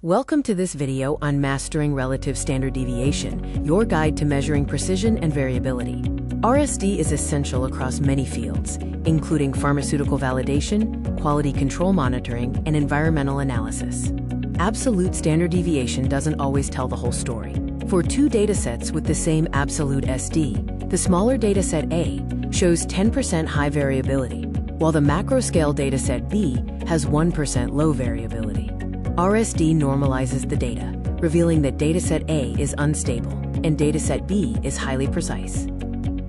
Welcome to this video on Mastering Relative Standard Deviation, your guide to measuring precision and variability. RSD is essential across many fields, including pharmaceutical validation, quality control monitoring, and environmental analysis. Absolute standard deviation doesn't always tell the whole story. For two datasets with the same absolute SD, the smaller dataset A shows 10% high variability, while the macro-scale dataset B has 1% low variability. RSD normalizes the data, revealing that dataset A is unstable and dataset B is highly precise.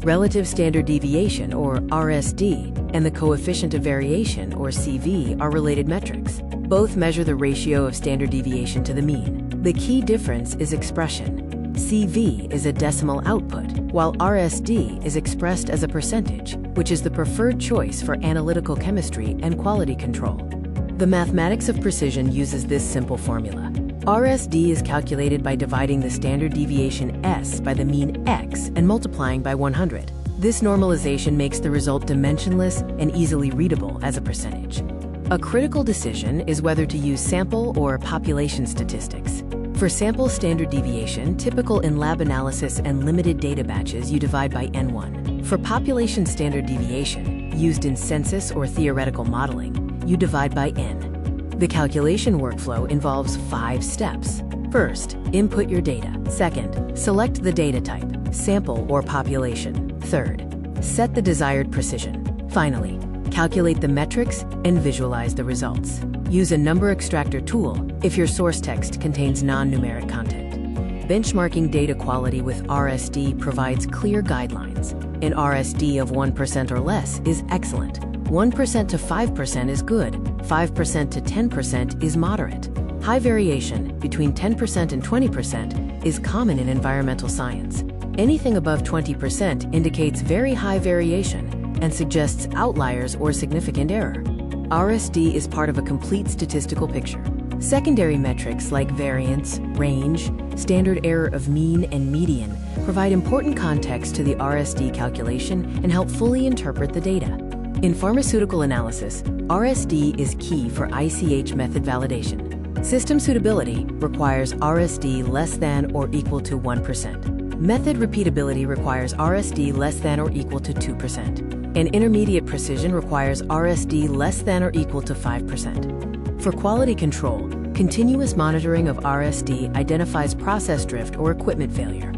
Relative Standard Deviation, or RSD, and the Coefficient of Variation, or CV, are related metrics. Both measure the ratio of standard deviation to the mean. The key difference is expression. CV is a decimal output, while RSD is expressed as a percentage, which is the preferred choice for analytical chemistry and quality control. The mathematics of precision uses this simple formula. RSD is calculated by dividing the standard deviation S by the mean X and multiplying by 100. This normalization makes the result dimensionless and easily readable as a percentage. A critical decision is whether to use sample or population statistics. For sample standard deviation, typical in lab analysis and limited data batches, you divide by N1. For population standard deviation, used in census or theoretical modeling, you divide by N. The calculation workflow involves 5 steps. First, input your data. Second, select the data type, sample or population. Third, set the desired precision. Finally, calculate the metrics and visualize the results. Use a number extractor tool if your source text contains non-numeric content. Benchmarking data quality with RSD provides clear guidelines. An RSD of 1% or less is excellent. 1% to 5% is good. 5% to 10% is moderate. High variation, between 10% and 20%, is common in environmental science. Anything above 20% indicates very high variation and suggests outliers or significant error. RSD is part of a complete statistical picture. Secondary metrics like variance, range, standard error of mean and median provide important context to the RSD calculation and help fully interpret the data. In pharmaceutical analysis, RSD is key for ICH method validation. System suitability requires RSD less than or equal to 1%. Method repeatability requires RSD less than or equal to 2%. And intermediate precision requires RSD less than or equal to 5%. For quality control, continuous monitoring of RSD identifies process drift or equipment failure.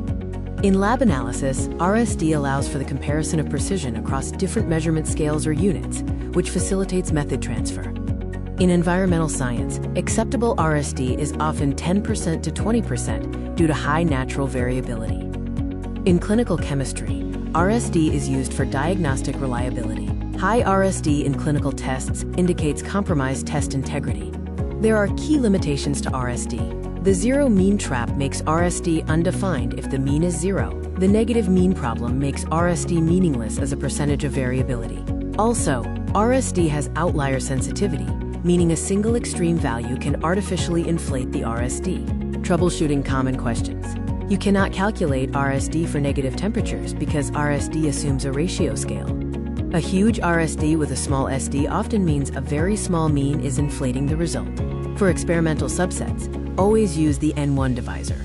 In lab analysis, RSD allows for the comparison of precision across different measurement scales or units, which facilitates method transfer. In environmental science, acceptable RSD is often 10% to 20% due to high natural variability. In clinical chemistry, RSD is used for diagnostic reliability. High RSD in clinical tests indicates compromised test integrity. There are key limitations to RSD. The zero mean trap makes RSD undefined if the mean is 0. The negative mean problem makes RSD meaningless as a percentage of variability. Also, RSD has outlier sensitivity, meaning a single extreme value can artificially inflate the RSD. Troubleshooting common questions. You cannot calculate RSD for negative temperatures because RSD assumes a ratio scale. A huge RSD with a small SD often means a very small mean is inflating the result. For experimental subsets, always use the N1 divisor.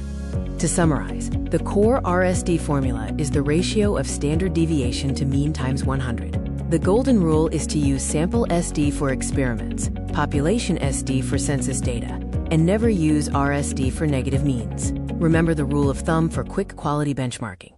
To summarize, the core RSD formula is the ratio of standard deviation to mean times 100. The golden rule is to use sample SD for experiments, population SD for census data, and never use RSD for negative means. Remember the rule of thumb for quick quality benchmarking.